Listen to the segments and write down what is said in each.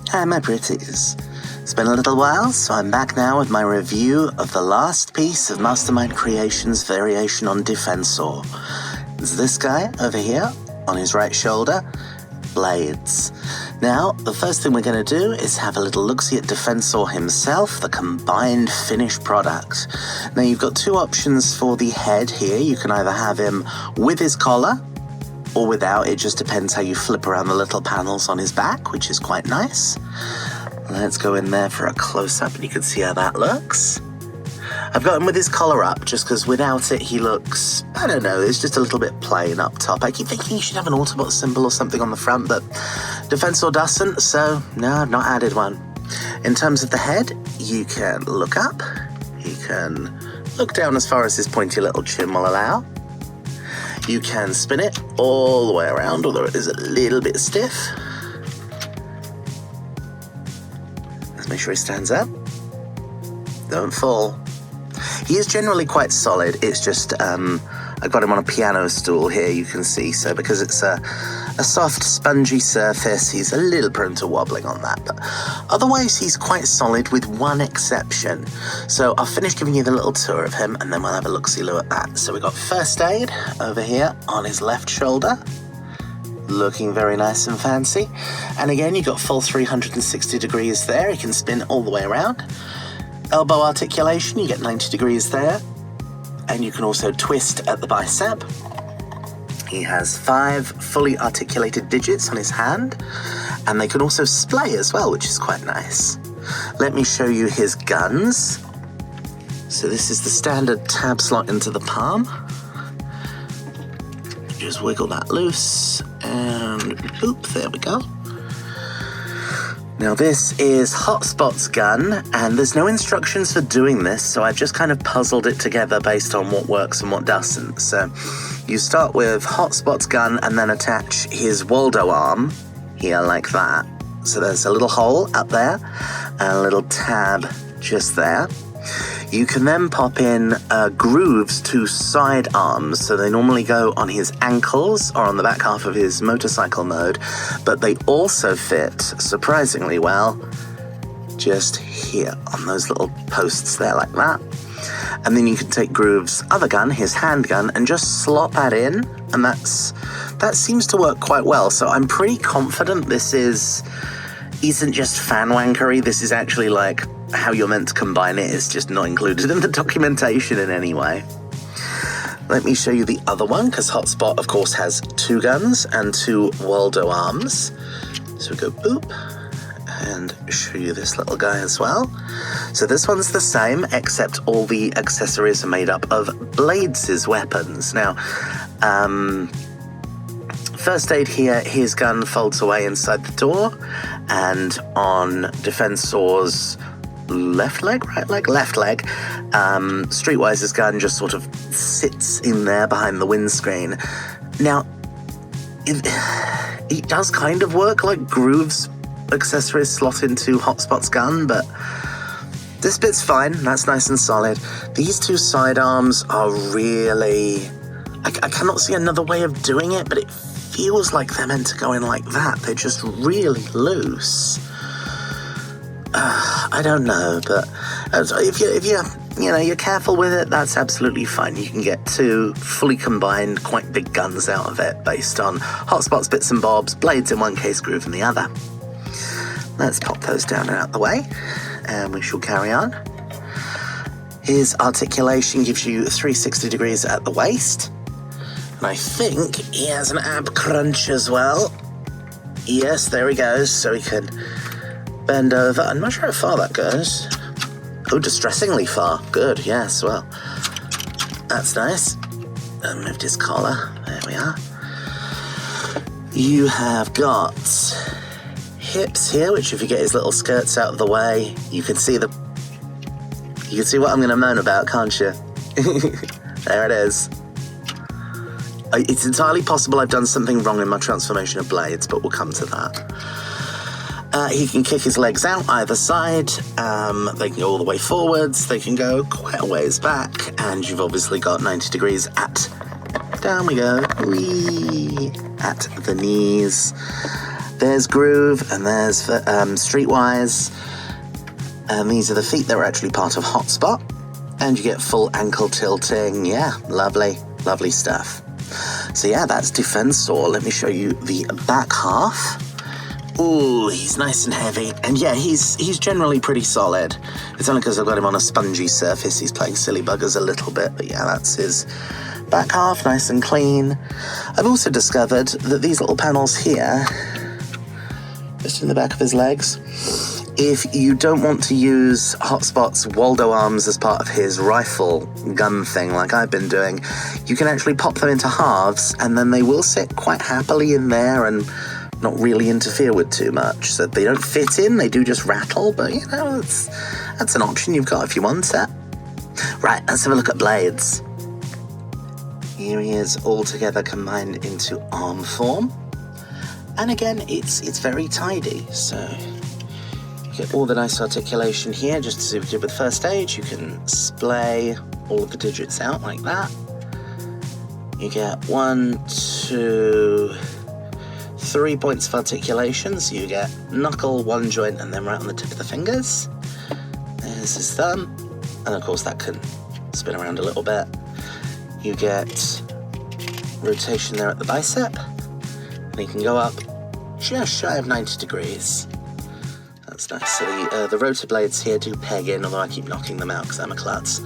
Hi, my pretties. It's been a little while, so I'm back now with my review of the last piece of Mastermind Creations' variation on Defensor. It's this guy over here, on his right shoulder, blades. Now, the first thing we're going to do is have a little look-see at Defensor himself, the combined finished product. Now, you've got two options for the head here. You can either have him with his collar, or without. It just depends how you flip around the little panels on his back, which is quite nice. Let's go in there for a close-up and you can see how that looks. I've got him with his collar up just because without it he looks, I don't know, it's just a little bit plain up top. I keep thinking he should have an Autobot symbol or something on the front, but Defensor doesn't, so no, I've not added one. In terms of the head, you can look up, you can look down as far as his pointy little chin will allow. You can spin it all the way around, although it is a little bit stiff. Let's make sure he stands up. Don't fall. He is generally quite solid. It's just, I've got him on a piano stool here, you can see. So because it's a soft, spongy surface, he's a little prone to wobbling on that. But otherwise, he's quite solid with one exception. So I'll finish giving you the little tour of him, and then we'll have a look-see-loo at that. So we've got first aid over here on his left shoulder, looking very nice and fancy. And again, you've got full 360 degrees there. He can spin all the way around. Elbow articulation, you get 90 degrees there. And you can also twist at the bicep. He has 5 fully articulated digits on his hand, and they can also splay as well, which is quite nice. Let me show you his guns. So this is the standard tab slot into the palm. Just wiggle that loose, and boop, there we go. Now this is Hotspot's gun, and there's no instructions for doing this, so I've just kind of puzzled it together based on what works and what doesn't. So you start with Hotspot's gun and then attach his Waldo arm here like that. So there's a little hole up there and a little tab just there. You can then pop in grooves to side arms, so they normally go on his ankles or on the back half of his motorcycle mode, but they also fit, surprisingly well, just here on those little posts there like that. And then you can take Groove's other gun, his handgun, and just slot that in, and that seems to work quite well. So I'm pretty confident this isn't just fan wankery, this is actually like how you're meant to combine it. It's just not included in the documentation in any way. Let me show you the other one, because Hotspot, of course, has 2 guns and 2 Waldo arms. So we go boop, and show you this little guy as well. So this one's the same, except all the accessories are made up of Blades' weapons. Now, first aid here, his gun folds away inside the door, and on Defensor's left leg, Streetwise's gun just sort of sits in there behind the windscreen. Now, it does kind of work like Groove's accessories slot into Hotspot's gun, but this bit's fine, that's nice and solid. These 2 sidearms are really, I cannot see another way of doing it, but it feels like they're meant to go in like that. They're just really loose. I don't know, but if you're careful with it, that's absolutely fine. You can get 2 fully combined, quite big guns out of it based on Hotspot's bits and bobs, Blades in one case, Groove in the other. Let's pop those down and out the way, and we shall carry on. His articulation gives you 360 degrees at the waist, and I think he has an ab crunch as well. Yes, there he goes, so he can bend over. I'm not sure how far that goes. Oh, distressingly far. Good, yes, well, that's nice. And moved his collar. There we are. You have got hips here, which if you get his little skirts out of the way, you can see what I'm going to moan about, can't you? There it is. It's entirely possible I've done something wrong in my transformation of Blades, but we'll come to that. He can kick his legs out either side. They can go all the way forwards. They can go quite a ways back. And you've obviously got 90 degrees down we go, whee, at the knees. There's Groove, and there's Streetwise. And these are the feet that were actually part of Hotspot. And you get full ankle tilting. Yeah, lovely, lovely stuff. So yeah, that's Defensor. Let me show you the back half. Ooh, he's nice and heavy. And yeah, he's generally pretty solid. It's only because I've got him on a spongy surface. He's playing silly buggers a little bit. But yeah, that's his back half, nice and clean. I've also discovered that these little panels here, just in the back of his legs, if you don't want to use Hotspot's Waldo arms as part of his rifle gun thing like I've been doing, you can actually pop them into halves and then they will sit quite happily in there and not really interfere with too much. So they don't fit in, they do just rattle, but you know, that's an option you've got if you want it. Right, let's have a look at blades. Here he is all together combined into arm form. And again, it's very tidy, so get all the nice articulation here, just as we did with first stage. You can splay all of the digits out like that. You get 1, 2, 3 points of articulation, so you get knuckle, one joint, and then right on the tip of the fingers. There's his thumb, and of course that can spin around a little bit. You get rotation there at the bicep, and he can go up just shy of 90 degrees. That's nice. So the rotor blades here do peg in, although I keep knocking them out because I'm a klutz.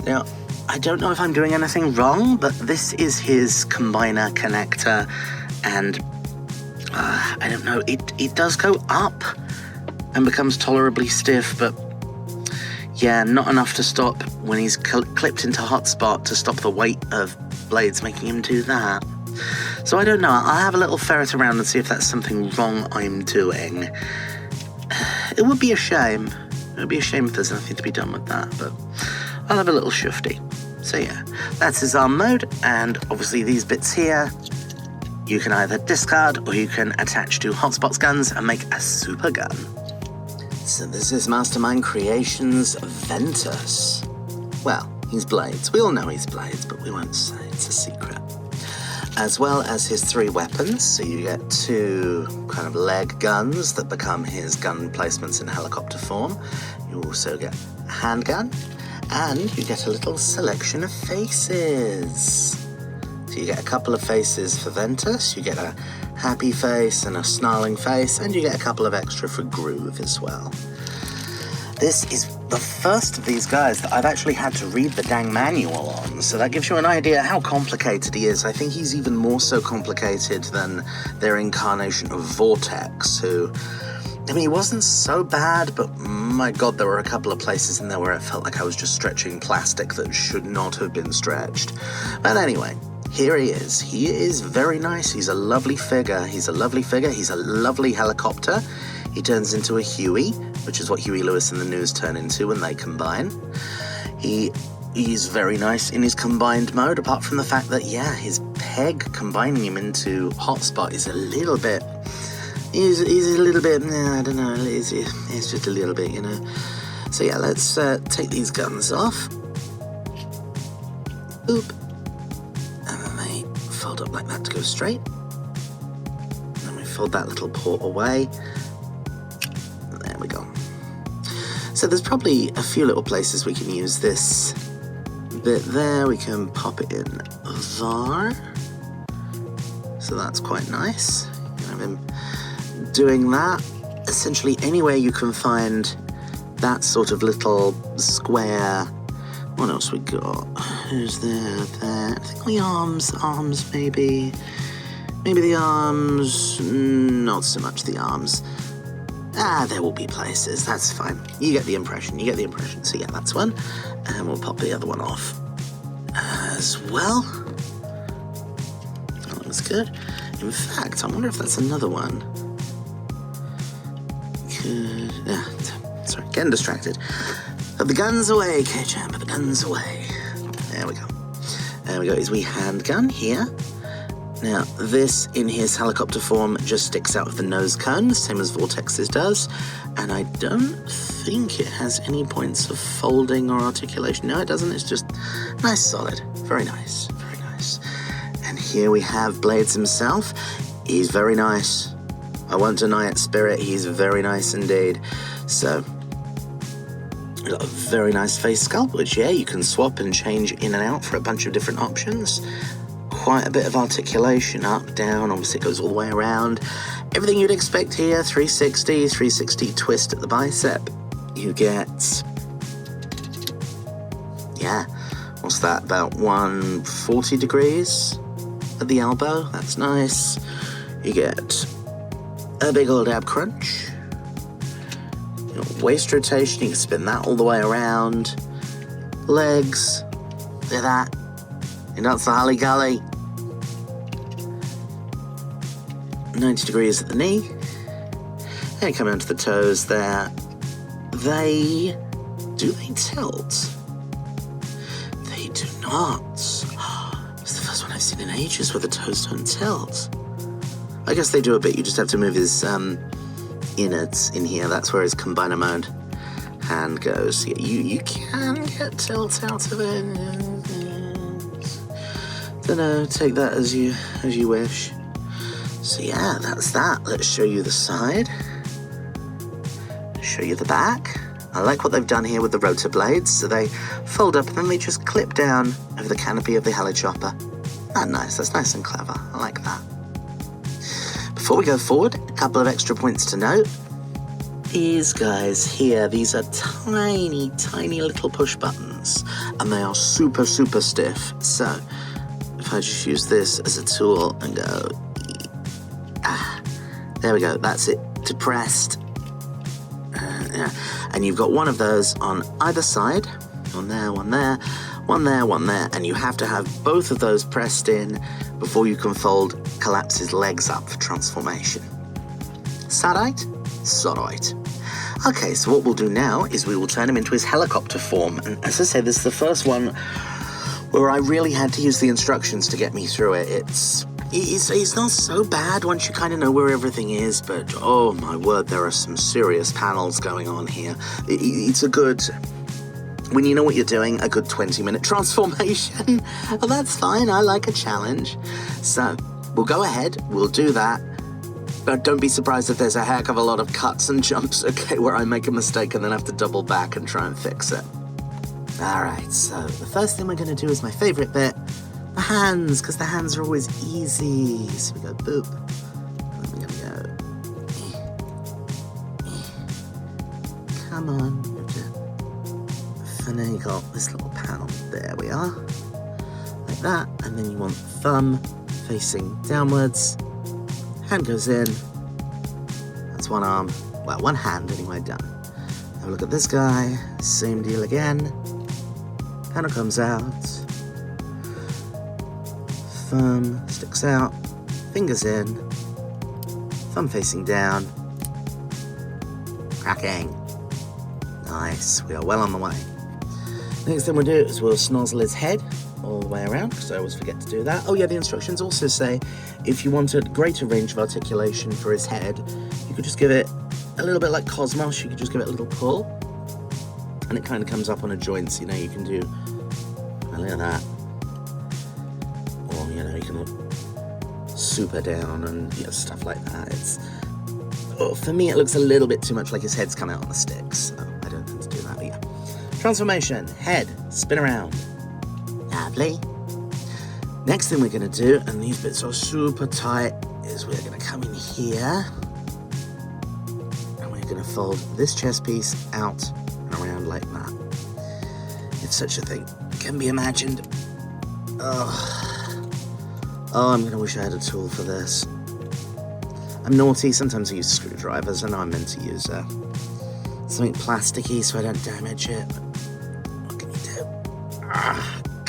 Now, I don't know if I'm doing anything wrong, but this is his combiner connector, and I don't know, it does go up and becomes tolerably stiff, but yeah, not enough to stop when he's clipped into Hotspot to stop the weight of blades making him do that. So I don't know, I'll have a little ferret around and see if that's something wrong I'm doing. It would be a shame. It would be a shame if there's nothing to be done with that, but I'll have a little shifty. So yeah, that's his arm mode, and obviously these bits here, you can either discard or you can attach to Hotspot's guns and make a super gun. So this is Mastermind Creations Ventus. Well, he's blades. We all know he's blades, but we won't say, it's a secret. As well as his 3 weapons, so you get 2 kind of leg guns that become his gun placements in helicopter form. You also get a handgun, and you get a little selection of faces. So you get a couple of faces for Ventus, you get a happy face and a snarling face, and you get a couple of extra for Groove as well. This is the first of these guys that I've actually had to read the dang manual on, so that gives you an idea how complicated he is. I think he's even more so complicated than their incarnation of Vortex, who, I mean, he wasn't so bad, but my god, there were a couple of places in there where it felt like I was just stretching plastic that should not have been stretched. But anyway, here he is. He is very nice. He's a lovely figure. He's a lovely helicopter. He turns into a Huey, which is what Huey Lewis and the News turn into when they combine. He's very nice in his combined mode, apart from the fact that, yeah, his peg combining him into Hotspot is a little bit... He's a little bit... I don't know, it's just a little bit, you know. So yeah, let's take these guns off. Boop. And then they fold up like that to go straight. And then we fold that little port away. There we go. So there's probably a few little places we can use this bit there. We can pop it in there. So that's quite nice. You can have him doing that. Essentially anywhere you can find that sort of little square. What else we got? Who's there? I think the arms maybe. Maybe the arms, not so much the arms. There will be places, that's fine. You get the impression. So yeah, that's one. And we'll pop the other one off as well. That looks good. In fact, I wonder if that's another one. Sorry, getting distracted. Put the guns away, K-Jam, put the guns away. There we go. There we go, his wee handgun here. Now, this, in his helicopter form, just sticks out of the nose cone, same as Vortex's does, and I don't think it has any points of folding or articulation. No, it doesn't, it's just nice, solid. Very nice, very nice. And here we have Blades himself. He's very nice. I won't deny it, Spirit, he's very nice indeed. So, got a very nice face sculpt, which, yeah, you can swap and change in and out for a bunch of different options. Quite a bit of articulation, up, down, obviously it goes all the way around. Everything you'd expect here, 360 twist at the bicep. You get, yeah, what's that, about 140 degrees at the elbow, that's nice. You get a big old ab crunch. You know, waist rotation, you can spin that all the way around. Legs, look at that. And that's the Holly Gully. 90 degrees at the knee. And come down to the toes there. Do they tilt? They do not. It's the first one I've seen in ages where the toes don't tilt. I guess they do a bit, you just have to move his innards in here. That's where his combiner mode hand goes. Yeah, you can get tilt out of it. Don't know, take that as you wish. So yeah, that's that. Let's show you the side. Show you the back. I like what they've done here with the rotor blades. So they fold up and then they just clip down over the canopy of the helichopper. That's nice. That's nice and clever. I like that. Before we go forward, a couple of extra points to note. These guys here, these are tiny, tiny little push buttons, and they are super, super stiff. So if I just use this as a tool and go, there we go, that's it, depressed. Yeah. And you've got one of those on either side, one there, one there, one there, one there, and you have to have both of those pressed in before you can collapse his legs up for transformation. Sodite? Sodite. Okay, so what we'll do now is we will turn him into his helicopter form, and as I say, this is the first one where I really had to use the instructions to get me through it. It's not so bad once you kind of know where everything is, but oh my word, there are some serious panels going on here. It's a good, when you know what you're doing, a good 20-minute transformation. Well, that's fine, I like a challenge. So, we'll go ahead, we'll do that, but don't be surprised if there's a heck of a lot of cuts and jumps, okay, where I make a mistake and then have to double back and try and fix it. Alright, so the first thing we're going to do is my favourite bit, the hands, because the hands are always easy. So we go boop, and we're going to go, come on, you have to finagle this little panel, there we are, like that, and then you want thumb facing downwards, hand goes in, that's one arm, well, one hand anyway, done. Have a look at this guy, same deal again, panel comes out, thumb sticks out, fingers in, thumb facing down, cracking. Nice, we are well on the way. Next thing we'll do is we'll snozzle his head all the way around, because I always forget to do that. Oh yeah, the instructions also say if you wanted greater range of articulation for his head, you could just give it a little bit like Cosmos, you could just give it a little pull, and it kind of comes up on a joint, so you know you can do, look at that. Or, you know, you can look super down and stuff like that. For me, it looks a little bit too much like his head's come out on the sticks, so I don't tend to do that, but yeah. Transformation, head, spin around. Lovely. Next thing we're going to do, and these bits are super tight, is we're going to come in here, and we're going to fold this chest piece out and around like that. If such a thing can be imagined. Oh, I'm going to wish I had a tool for this. I'm naughty, sometimes I use screwdrivers. I know I'm meant to use something plasticky so I don't damage it. What can you do?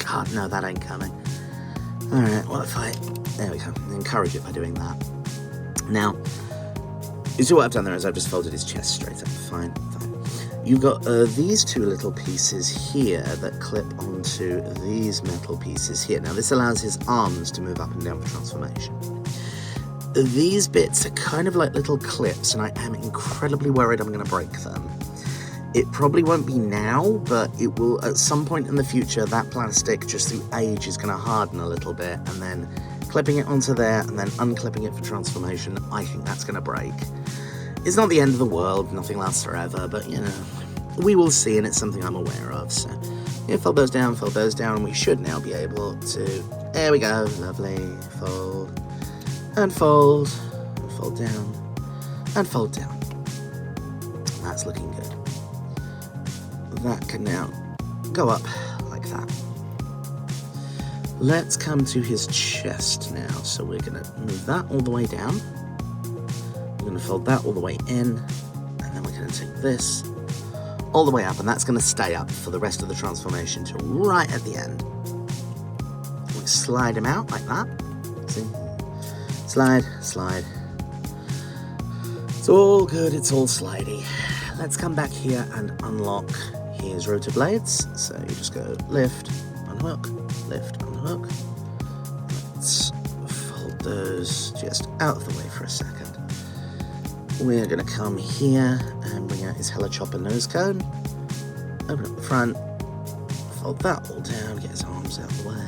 God, no, that ain't coming. Alright, what if there we go, encourage it by doing that. Now, you see what I've done there is I've just folded his chest straight up. Fine. You've got these two little pieces here that clip onto these metal pieces here. Now, this allows his arms to move up and down for transformation. These bits are kind of like little clips, and I am incredibly worried I'm going to break them. It probably won't be now, but it will at some point in the future. That plastic, just through age, is going to harden a little bit and then clipping it onto there and then unclipping it for transformation, I think that's going to break. It's not the end of the world, nothing lasts forever, but you know, we will see, and it's something I'm aware of. So yeah, fold those down, and we should now be able to, there we go, lovely, fold, and fold down, and fold down. That's looking good. That can now go up like that. Let's come to his chest now. So we're going to move that all the way down. We're going to fold that all the way in, and then we're going to take this all the way up, and that's going to stay up for the rest of the transformation till right at the end. We slide him out like that. See? Slide, slide. It's all good, it's all slidey. Let's come back here and unlock his rotor blades. So you just go lift, unhook, lift, unhook. Let's fold those just out of the way for a second. We're going to come here and bring out his helichopper nose cone. Open up the front, fold that all down, get his arms out of the way.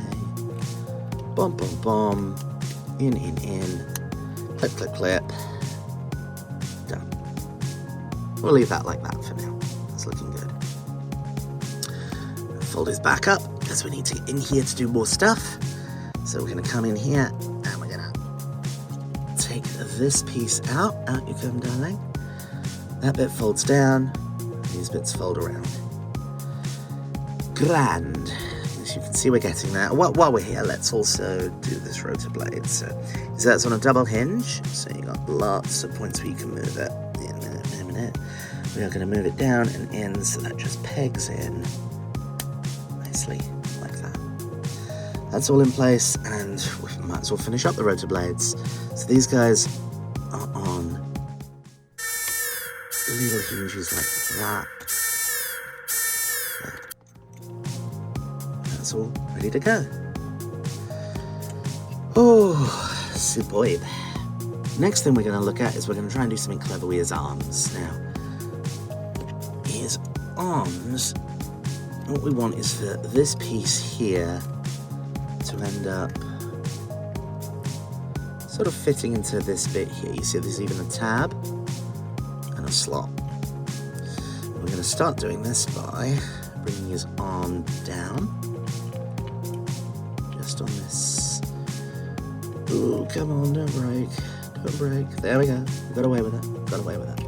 Bom, bom, bom. In. Clip, clip, clip. Done. We'll leave that like that for now. That's looking good. Fold his back up because we need to get in here to do more stuff. So we're going to come in here and we're going to take this piece out. Out you come, darling. That bit folds down. These bits fold around. Grand. As you can see, we're getting there. While we're here, let's also do this rotor blade. So that's on a double hinge. So you got lots of points where you can move it. In a minute. We are going to move it down and in, so that just pegs in nicely like that. That's all in place, and we might as well finish up the rotor blades. So these guys are on little hinges like that. That's all ready to go. Oh, superb. Next thing we're going to look at is we're going to try and do something clever with his arms. Now, his arms, what we want is for this piece here to end up sort of fitting into this bit here. You see there's even a tab and a slot. We're going to start doing this by bringing his arm down. Just on this. Ooh, come on, don't break. Don't break. There we go. Got away with it. Got away with it.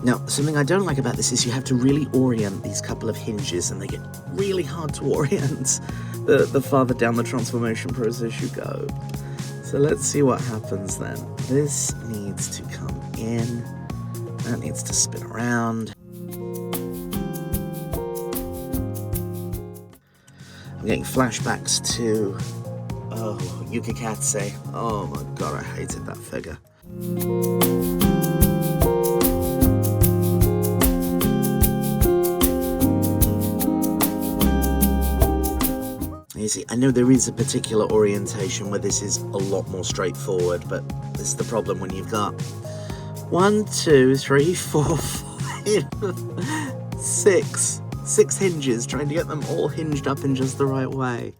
Now, something I don't like about this is you have to really orient these couple of hinges, and they get really hard to orient the farther down the transformation process you go. So let's see what happens then. This needs to come in. That needs to spin around. I'm getting flashbacks to, Yukikatse. Oh my god, I hated that figure. You see, I know there is a particular orientation where this is a lot more straightforward, but this is the problem when you've got 1, 2, 3, 4, 5, 6 hinges, trying to get them all hinged up in just the right way.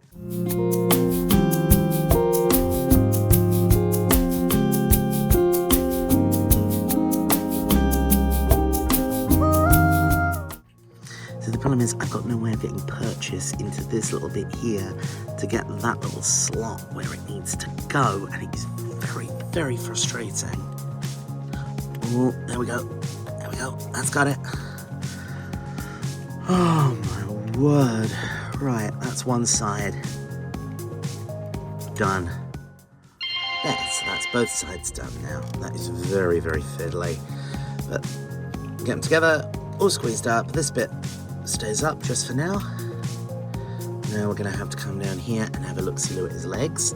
So the problem is I've got no way of getting purchase into this little bit here to get that little slot where it needs to go, and it's very, very frustrating. Oh, there we go. There we go. That's got it. Oh my word. Right, that's one side. Done. There, so that's both sides done now. That is very, very fiddly. But get them together, all squeezed up. This bit stays up just for now. Now we're going to have to come down here and have a look-see at his legs.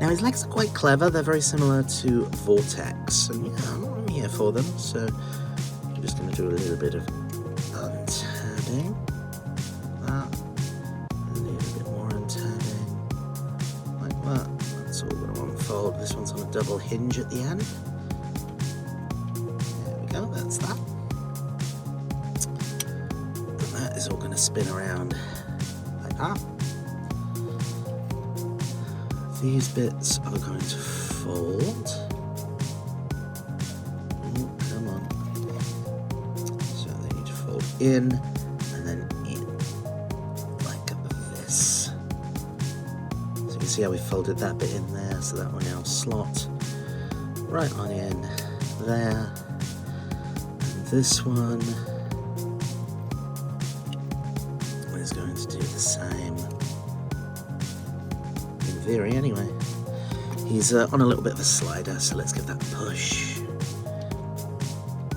Now his legs are quite clever. They're very similar to Vortex. And yeah, I'm here for them. So I'm just going to do a little bit of untabbing. A little bit more untabbing. Like that. That's all going to unfold. This one's on a double hinge at the end. There we go. That's that. And that is all going to spin around like that. These bits are going to fold. Oh, come on. So they need to fold in and then in, like this. So you can see how we folded that bit in there, so that will now slot right on in there. And this one is going to do the same. In theory, anyway. He's on a little bit of a slider, so let's give that a push.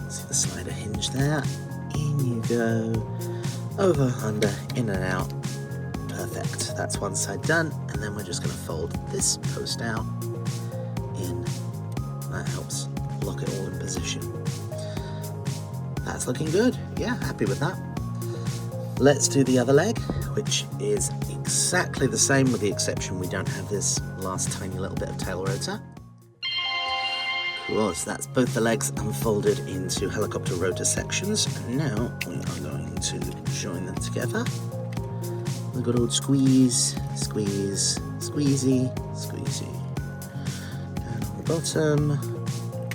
See the slider hinge there. In you go. Over, under, in and out. Perfect. That's one side done, and then we're just going to fold this post out in. That helps lock it all in position. That's looking good. Yeah, happy with that. Let's do the other leg, which is exactly the same with the exception we don't have this last tiny little bit of tail rotor. Cool, so that's both the legs unfolded into helicopter rotor sections. And now we are going to join them together. We've got old squeeze, squeeze, squeezy, squeezy. And on the bottom,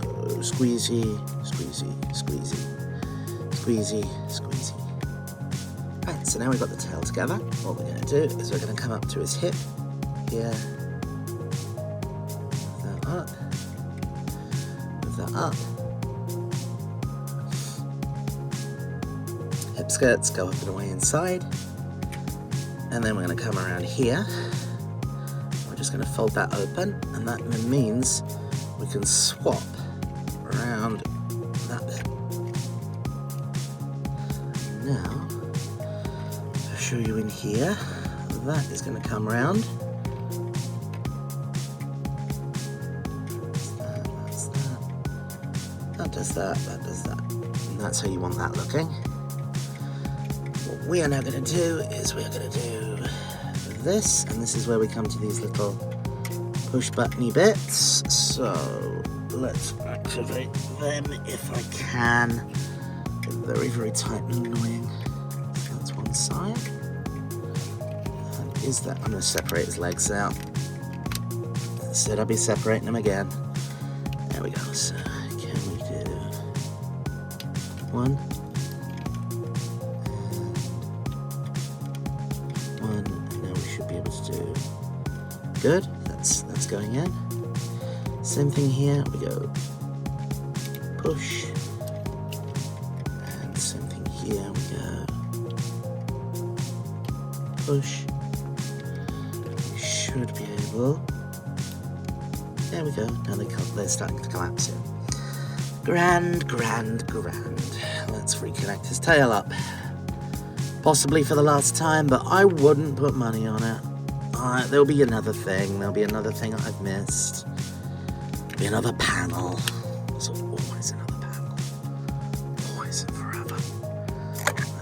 go squeezy, squeezy, squeezy, squeezy, squeezy. Right, so now we've got the tail together. What we're going to do is we're going to come up to his hip here. Move that up. Move that up. Hip skirts go up and away inside. And then we're going to come around here. We're just going to fold that open, and that then means we can swap around that bit. Now, show you in here, that is going to come round. That's that. That does that, that does that. And that's how you want that looking. What we are now going to do is we're going to do this, and this is where we come to these little push buttony bits. So let's activate them if I can. They're very, very tight and annoying. So that's one side. Is that I'm going to separate his legs out. Said I'd be separating them again. There we go. So can we do one and one, and now we should be able to do good. That's going in. Same thing here. We go push, and same thing here. We go push. Should be able. There we go. Now they're starting to collapse in. Grand, grand, grand. Let's reconnect his tail up. Possibly for the last time, but I wouldn't put money on it. There'll be another thing. There'll be another thing I've missed. There'll be another panel. There's always another panel. Always and forever.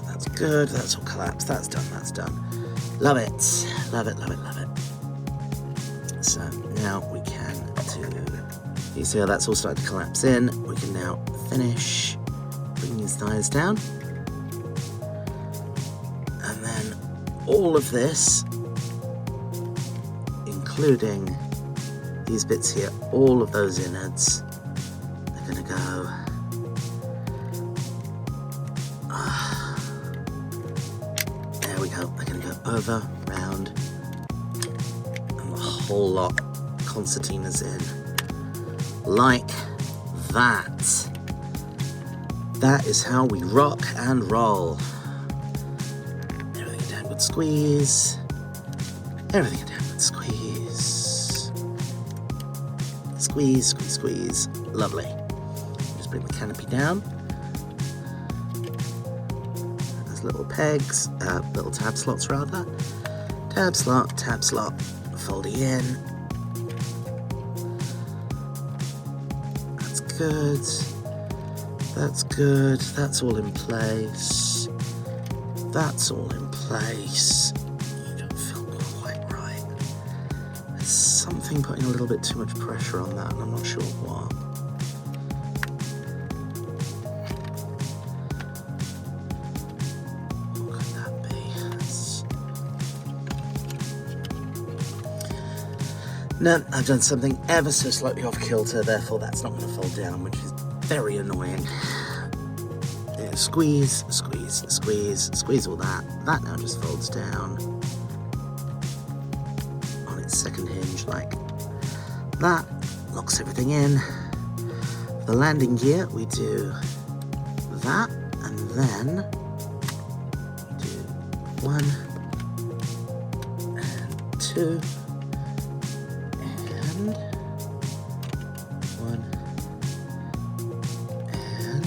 That's good. That's all collapsed. That's done. That's done. Love it. Love it. Love it. Love it. So now we can do, you see how that's all started to collapse in. We can now finish bringing his thighs down. And then all of this, including these bits here, all of those innards, they're going to go there we go. They're going to go over, round, whole lot concertinas in like that. That is how we rock and roll. Everything a downward squeeze. Everything a downward squeeze. Squeeze, squeeze, squeeze. Lovely. Just bring the canopy down. There's little pegs, little tab slots rather. Tab slot, folding in. That's good. That's good. That's all in place. That's all in place. You don't feel quite right. There's something putting a little bit too much pressure on that, and I'm not sure what. What could that be? No, I've done something ever so slightly off kilter, therefore that's not going to fold down, which is very annoying. Yeah, squeeze, squeeze, squeeze, squeeze all that. That now just folds down on its second hinge like that. Locks everything in. For the landing gear, we do that, and then do 1 and 2 and 1 and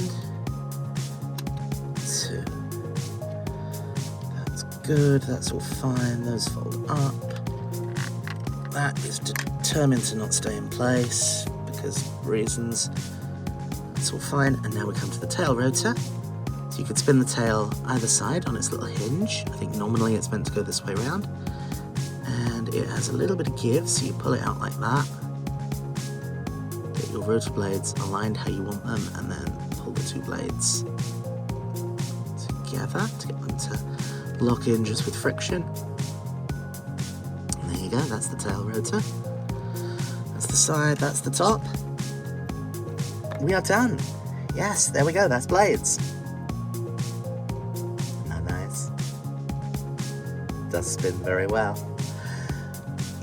2. That's good, that's all fine, those fold up. That is determined to not stay in place because reasons. That's all fine, and now we come to the tail rotor. So you could spin the tail either side on its little hinge. I think normally it's meant to go this way around. And it has a little bit of give, so you pull it out like that. Get your rotor blades aligned how you want them, and then pull the 2 blades together to get them to lock in just with friction. And there you go, that's the tail rotor. That's the side, that's the top. We are done. Yes, there we go, that's blades. Isn't that nice? Does spin very well.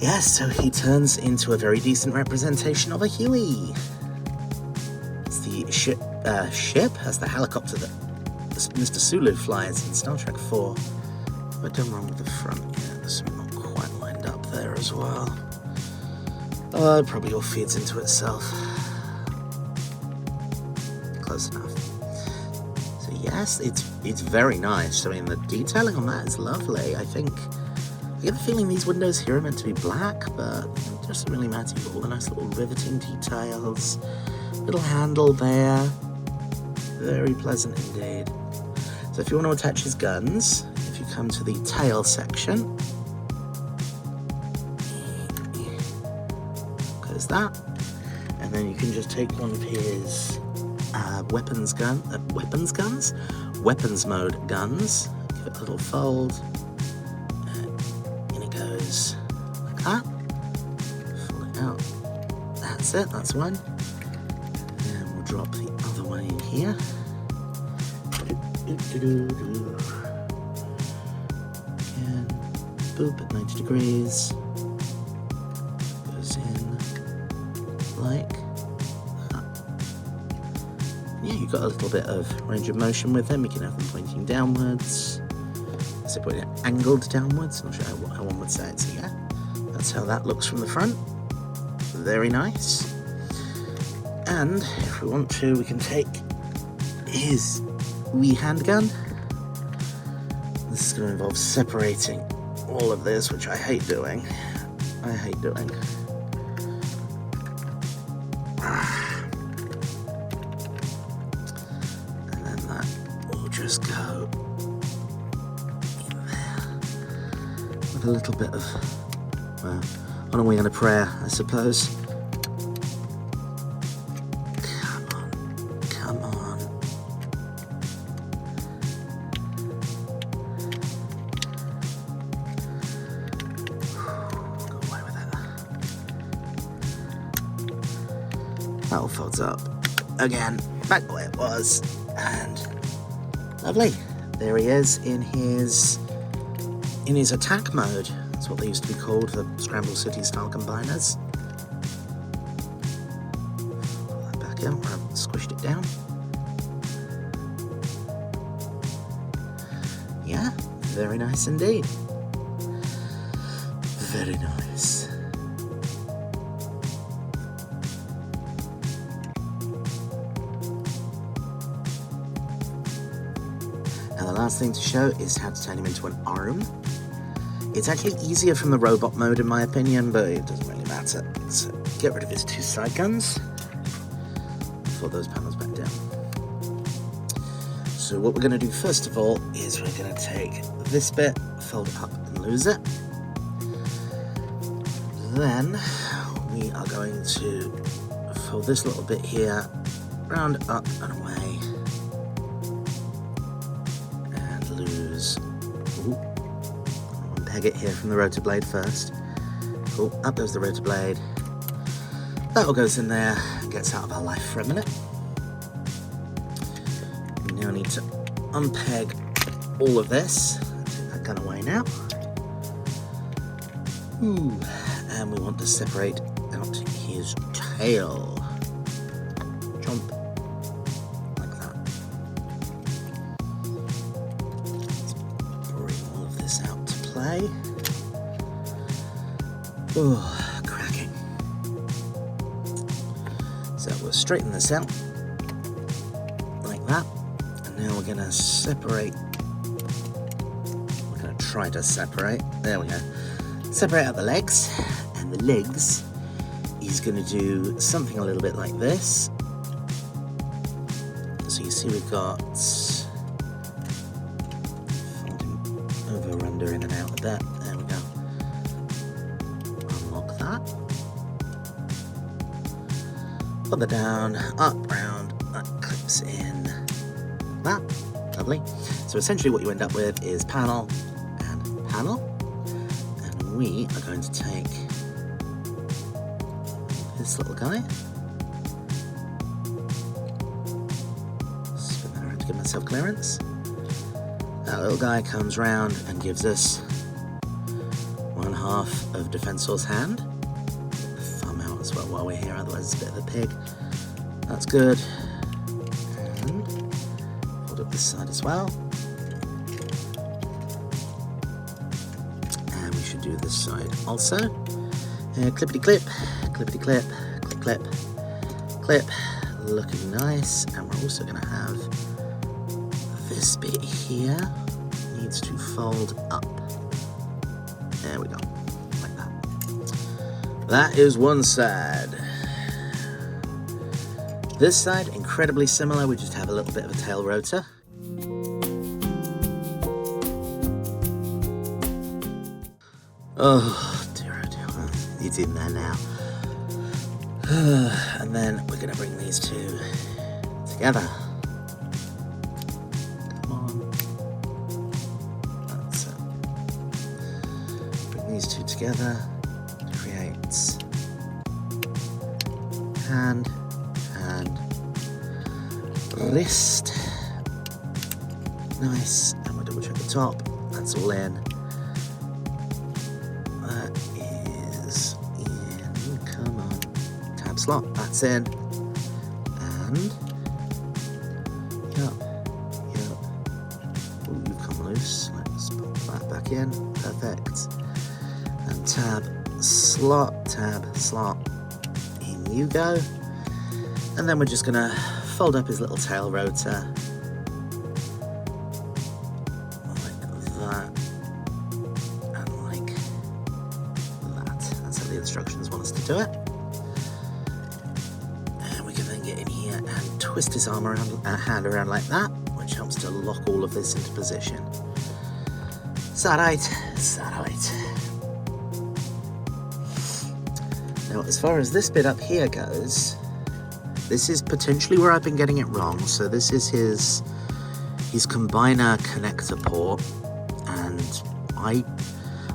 Yes, so he turns into a very decent representation of a Huey. It's the ship, as the helicopter that Mr. Sulu flies in Star Trek 4. I've done wrong with the front yet, there's something not quite lined up there as well. Oh, it probably all feeds into itself. Close enough. So yes, it's very nice. I mean, the detailing on that is lovely. I get the feeling these windows here are meant to be black, but it doesn't really matter. You've got all the nice little riveting details. Little handle there. Very pleasant indeed. So if you want to attach his guns, if you come to the tail section, goes that, and then you can just take one of his weapons mode guns, give it a little fold, and it goes like that. Fold it out. That's it, that's one. And we'll drop the other one in here. And boop at 90 degrees. Goes in like that. Yeah, you've got a little bit of range of motion with them. You can have them pointing downwards. So pointing angled downwards. I'm not sure how one would say it. So yeah, that's how that looks from the front. Very nice. And if we want to, we can take his wee handgun. This is going to involve separating all of this, which I hate doing. And then that will just go in there with a little bit of, well, on a wing and a prayer, I suppose. Come on. Go away with it. That all folds up. Again, back the way it was. And lovely. There he is in his attack mode. That's what they used to be called, the Scramble City style combiners. Pull that back out where I've squished it down. Yeah, very nice indeed. Very nice. Now the last thing to show is how to turn him into an arm. It's actually easier from the robot mode in my opinion, but it doesn't really matter. So get rid of his 2 side guns. Fold those panels back down. So what we're going to do first of all is we're going to take this bit, fold it up and lose it. Then we are going to fold this little bit here, round up and away, and lose. Peg it here from the rotor blade first. Cool, up goes the rotor blade. That all goes in there and gets out of our life for a minute. We now need to unpeg all of this. Take that gun away now. Ooh, and we want to separate out his tail. Jump. Like that. Let's bring all of this out to play. Ooh, cracking. So we'll straighten this out. Like that. And now we're going to separate. We're going to try to separate. There we go. Separate out the legs, and the legs is going to do something a little bit like this. So you see we've got folding over, under, in and out of that. There we go. Unlock that. Put that down, up, round, that clips in. That, lovely. So essentially what you end up with is panel and panel. We are going to take this little guy, spin that around to give myself clearance. That little guy comes round and gives us 1/2 of Defensor's hand. Get the thumb out as well while we're here, otherwise it's a bit of a pig. That's good. And fold up this side as well. Do this side also. Clippity clip, clippity clip, clip clip, clip. Looking nice. And we're also going to have this bit here needs to fold up. There we go, like that. That is one side. This side, incredibly similar. We just have a little bit of a tail rotor. Oh dear, oh dear, it's in there now. And then we're going to bring these two together. Come on. That's it. Bring these two together. Creates hand, wrist. Nice. And we'll double check the top. That's all in. Slot, that's in, and yep. Oh, you've come loose. Let's pop that back in. Perfect. And tab, slot, in you go. And then we're just gonna fold up his little tail rotor like that, and like that. That's how the instructions want us to do it. Twist his arm around, hand around like that, which helps to lock all of this into position. Is that right? Is that right? Now, as far as this bit up here goes, this is potentially where I've been getting it wrong. So this is his combiner connector port, and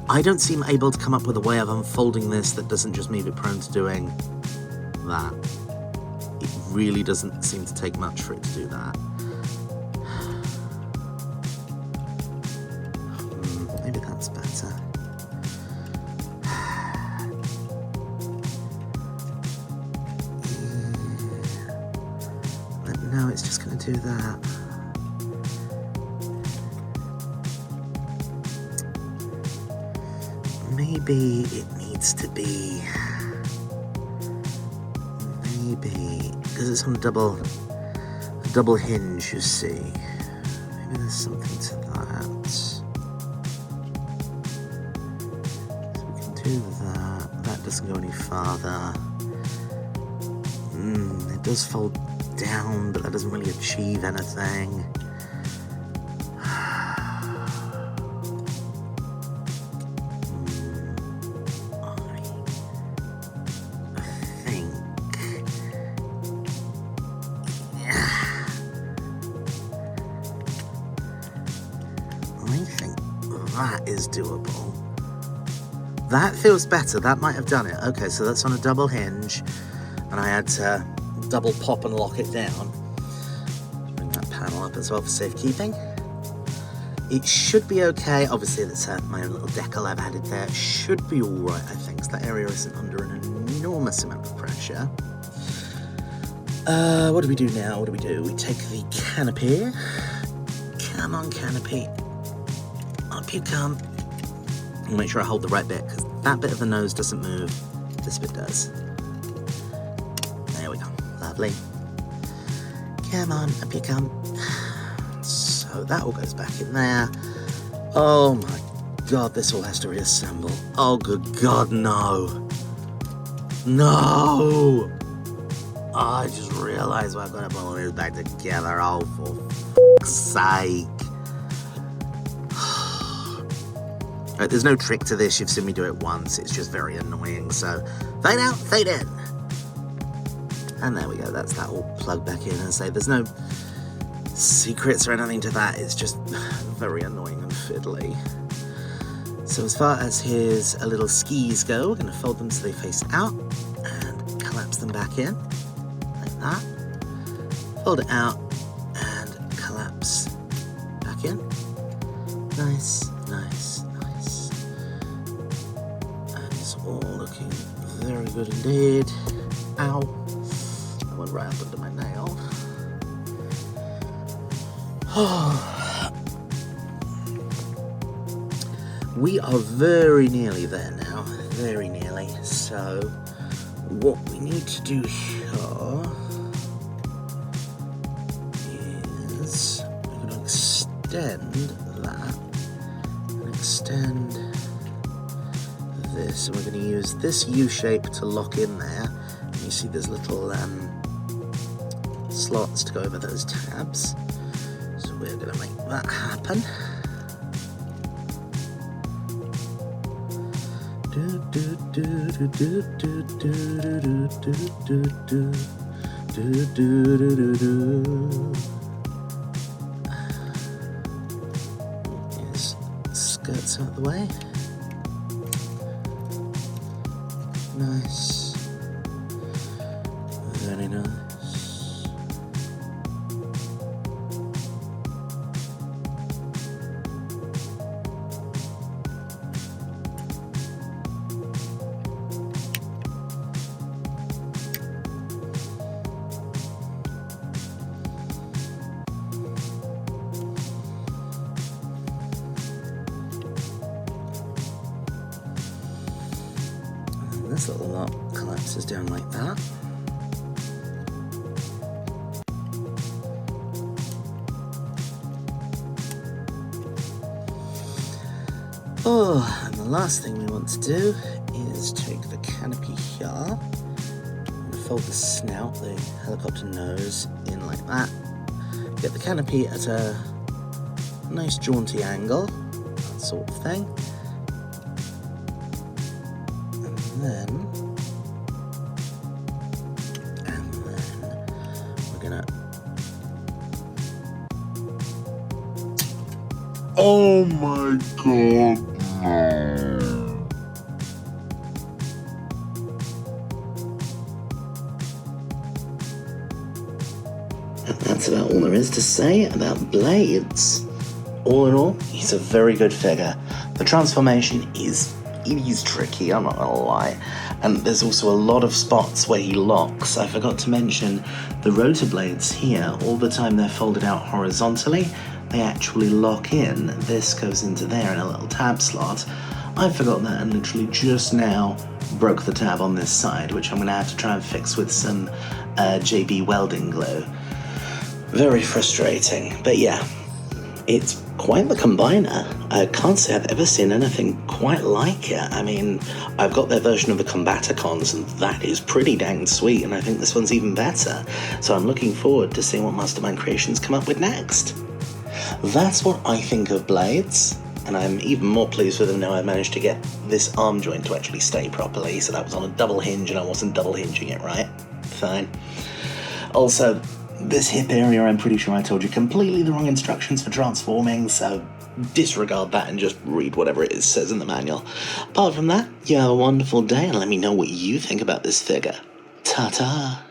I don't seem able to come up with a way of unfolding this that doesn't just leave it prone to doing that. It really doesn't seem to take much for it to do that. Maybe that's better. But no, it's just going to do that. Maybe it needs to be... because it's on a double hinge, you see. Maybe there's something to that. So we can do that. That doesn't go any farther. It does fold down, but that doesn't really achieve anything. that feels better. That might have done it. Okay, so that's on a double hinge, and I had to double pop and lock it down. Bring that panel up as well for safekeeping. It should be okay. Obviously, that's my own little decal I've added there. It should be all right, I think. So that area isn't under an enormous amount of pressure. What do we do now? What do we do? We take the canopy. Come on, canopy. Up you come. I'll make sure I hold the right bit, because that bit of the nose doesn't move. This bit does. There we go. Lovely. Come on, up you come. So that all goes back in there. Oh my god, this all has to reassemble. Oh good god, no. No! Oh, I just realised I've got to put all this back together. Oh, for f***'s sake. Right, there's no trick to this. You've seen me do it once. It's just very annoying. So, fade out, fade in. And there we go. That's that all plugged back in. And say there's no secrets or anything to that. It's just very annoying and fiddly. So as far as his little skis go, we're going to fold them so they face out and collapse them back in. Like that. Fold it out and collapse back in. Nice, nice, nice. And it's all looking very good indeed. Ow. That went right up under my nail. We are very nearly there now. Very nearly. So, what we need to do here is we're going to extend that and extend this, and we're going to use this U shape to lock in there. And you see there's little slots to go over those tabs, so we're going to make that happen. His skirts out the way. Nice. Very nice. This little lot collapses down like that. Oh, and the last thing we want to do is take the canopy here and fold the snout, the helicopter nose, in like that. Get the canopy at a nice jaunty angle, that sort of thing. And then we're gonna, oh my god, no. And that's about all there is to say about Blades. All in all, he's a very good figure. The transformation is tricky, I'm not gonna lie, and there's also a lot of spots where he locks. I forgot to mention the rotor blades here, all the time they're folded out horizontally, they actually lock in. This goes into there in a little tab slot. I forgot that and literally just now broke the tab on this side, which I'm gonna have to try and fix with some JB welding glue. Very frustrating, but yeah, it's quite the combiner. I can't say I've ever seen anything quite like it. I mean, I've got their version of the Combaticons, and that is pretty dang sweet, and I think this one's even better. So I'm looking forward to seeing what Mastermind Creations come up with next. That's what I think of Blades, and I'm even more pleased with them now I've managed to get this arm joint to actually stay properly, so that was on a double hinge and I wasn't double hinging it right. Fine. Also, this hip area, I'm pretty sure I told you completely the wrong instructions for transforming, so disregard that and just read whatever it says in the manual. Apart from that, you have a wonderful day and let me know what you think about this figure. Ta-ta!